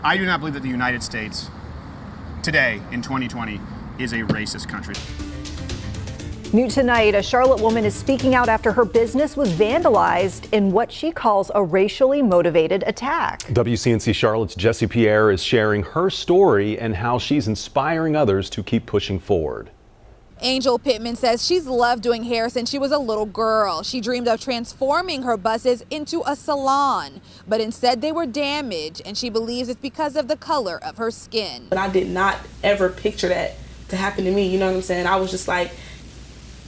I do not believe that the United States today in 2020 is a racist country. New tonight, a Charlotte woman is speaking out after her business was vandalized in what she calls a racially motivated attack. WCNC Charlotte's Jessie Pierre is sharing her story and how she's inspiring others to keep pushing forward. Angel Pittman says she's loved doing hair since she was a little girl. She dreamed of transforming her buses into a salon, but instead they were damaged, and she believes it's because of the color of her skin. But I did not ever picture that to happen to me, you know what I'm saying? I was just like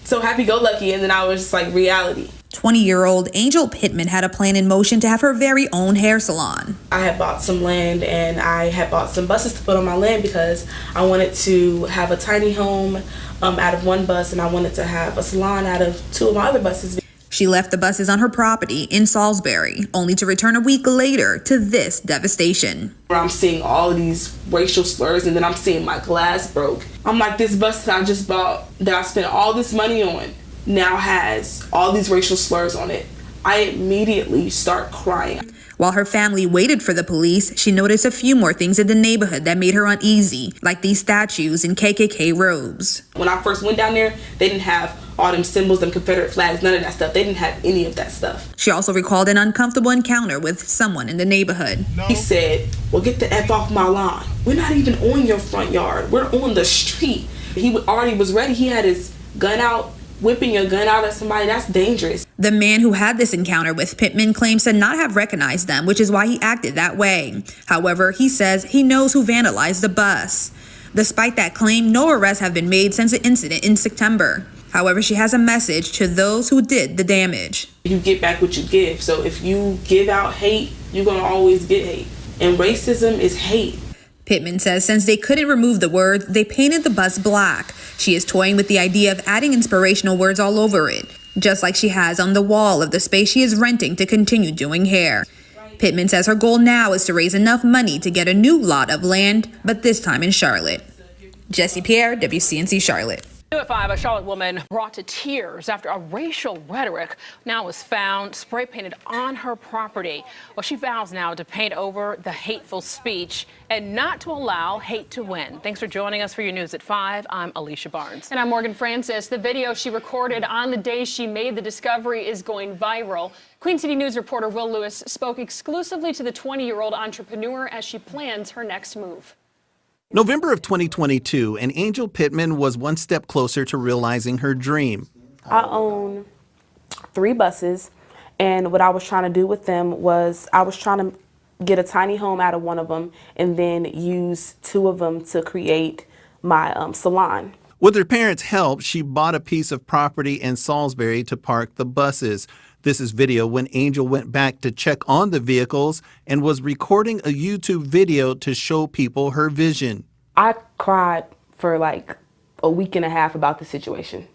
so happy-go-lucky, and then I was just like reality. 20-year-old Angel Pittman had a plan in motion to have her very own hair salon. I had bought some land and I had bought some buses to put on my land because I wanted to have a tiny home out of one bus, and I wanted to have a salon out of two of my other buses. She left the buses on her property in Salisbury, only to return a week later to this devastation. I'm seeing all of these racial slurs, and then I'm seeing my glass broke. I'm like, this bus that I just bought, that I spent all this money on, now has all these racial slurs on it. I immediately start crying. While her family waited for the police, she noticed a few more things in the neighborhood that made her uneasy, like these statues in KKK robes. When I first went down there, they didn't have all them symbols, them Confederate flags, none of that stuff. They didn't have any of that stuff. She also recalled an uncomfortable encounter with someone in the neighborhood. No. He said, well, get the F off my lawn. We're not even on your front yard. We're on the street. He already was ready. He had his gun out. Whipping your gun out at somebody, that's dangerous. The man who had this encounter with Pittman claims to not have recognized them, which is why he acted that way. However, he says he knows who vandalized the bus. Despite that claim, no arrests have been made since the incident in September. However, she has a message to those who did the damage. You get back what you give. So if you give out hate, you're going to always get hate. And racism is hate. Pittman says since they couldn't remove the words, they painted the bus black. She is toying with the idea of adding inspirational words all over it, just like she has on the wall of the space she is renting to continue doing hair. Pittman says her goal now is to raise enough money to get a new lot of land, but this time in Charlotte. Jessie Pierre, WCNC Charlotte. At 5, a Charlotte woman brought to tears after a racial rhetoric now was found spray painted on her property. Well, she vows now to paint over the hateful speech and not to allow hate to win. Thanks for joining us for your news at 5. I'm Alicia Barnes. And I'm Morgan Francis. The video she recorded on the day she made the discovery is going viral. Queen City News reporter Will Lewis spoke exclusively to the 20-year-old entrepreneur as she plans her next move. November of 2022, and Angel Pittman was one step closer to realizing her dream. I own 3 buses, and what I was trying to do with them was I was trying to get a tiny home out of one of them and then use 2 of them to create my salon. With her parents' help, she bought a piece of property in Salisbury to park the buses. This is video when Angel went back to check on the vehicles and was recording a YouTube video to show people her vision. I cried for like a week and a half about the situation.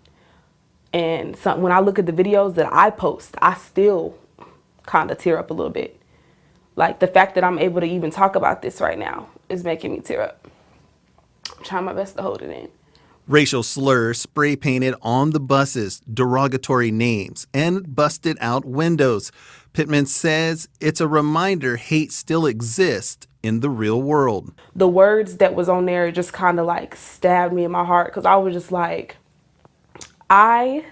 And when I look at the videos that I post, I still kind of tear up a little bit. Like the fact that I'm able to even talk about this right now is making me tear up. I'm trying my best to hold it in. Racial slurs spray painted on the buses, derogatory names, and busted out windows. Pittman says it's a reminder hate still exists in the real world. The words that was on there just kind of like stabbed me in my heart because I was just like, that's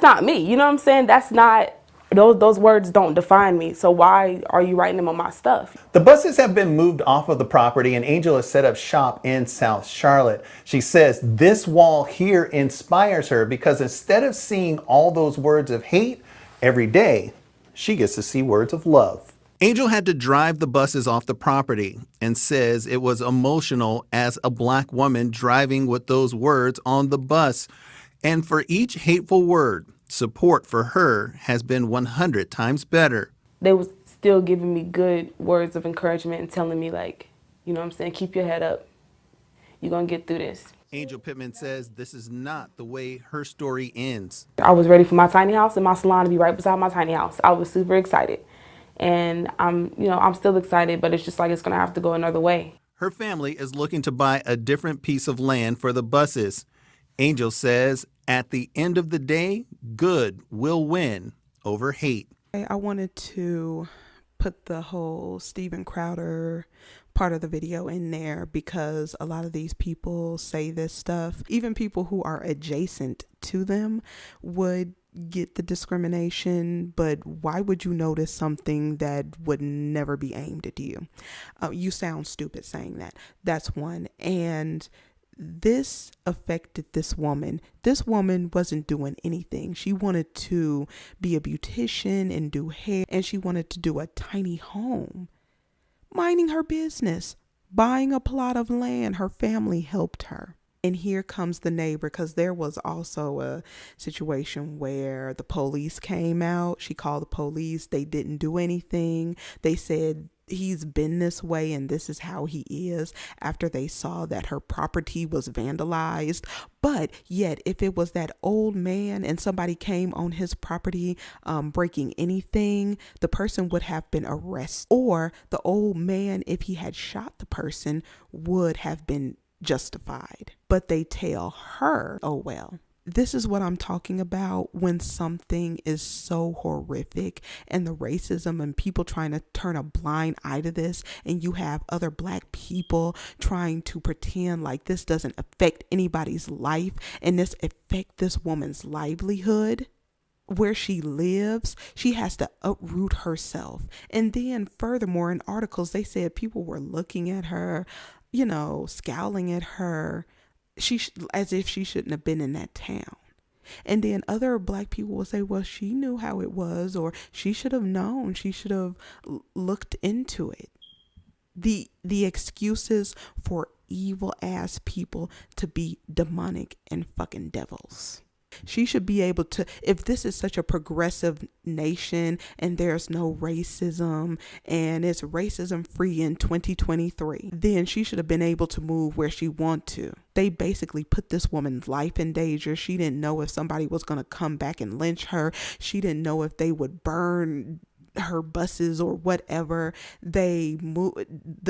not me. You know what I'm saying? That's not, those words don't define me. So why are you writing them on my stuff? The buses have been moved off of the property, and Angel has set up shop in South Charlotte. She says this wall here inspires her because instead of seeing all those words of hate every day, she gets to see words of love. Angel had to drive the buses off the property and says it was emotional as a Black woman driving with those words on the bus. And for each hateful word, support for her has been 100 times better. They was still giving me good words of encouragement and telling me, like, you know what I'm saying, keep your head up. You're going to get through this. Angel Pittman says this is not the way her story ends. I was ready for my tiny house and my salon to be right beside my tiny house. I was super excited. And I'm still excited, but it's just like it's going to have to go another way. Her family is looking to buy a different piece of land for the buses. Angel says at the end of the day, good will win over hate. I wanted to put the whole Steven Crowder part of the video in there because a lot of these people say this stuff. Even people who are adjacent to them would get the discrimination, but why would you notice something that would never be aimed at you? You sound stupid saying that. That's one. And this affected this woman. This woman wasn't doing anything. She wanted to be a beautician and do hair, and she wanted to do a tiny home, minding her business, buying a plot of land. Her family helped her. And here comes the neighbor, because there was also a situation where the police came out. She called the police. They didn't do anything. They said he's been this way and this is how he is, after they saw that her property was vandalized. But yet, if it was that old man and somebody came on his property breaking anything, the person would have been arrested. Or the old man, if he had shot the person, would have been justified. But they tell her, oh well. This is what I'm talking about when something is so horrific, and the racism and people trying to turn a blind eye to this, and you have other black people trying to pretend like this doesn't affect anybody's life, and this affect this woman's livelihood. Where she lives, she has to uproot herself. And then furthermore, in articles, they said people were looking at her, scowling at her, as if she shouldn't have been in that town. And then other black people will say, well, she knew how it was, or she should have known, she should have looked into it. The excuses for evil ass people to be demonic and fucking devils. She should be able to, if this is such a progressive nation and there's no racism and it's racism free in 2023, then she should have been able to move where she want to. They basically put this woman's life in danger. She didn't know if somebody was going to come back and lynch her. She didn't know if they would burn her buses or whatever. The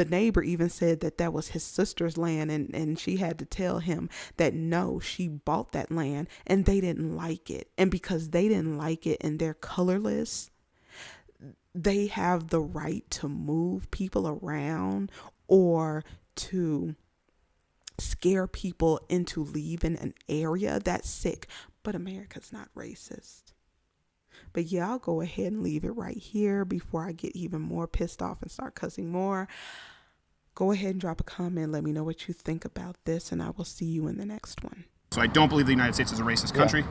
neighbor even said that was his sister's land, and she had to tell him that no, she bought that land, and they didn't like it. And because they didn't like it and they're colorless, they have the right to move people around or to scare people into leaving an area. That's sick. But America's not racist. But yeah, I'll go ahead and leave it right here before I get even more pissed off and start cussing more. Go ahead and drop a comment. Let me know what you think about this, and I will see you in the next one. So I don't believe the United States is a racist country.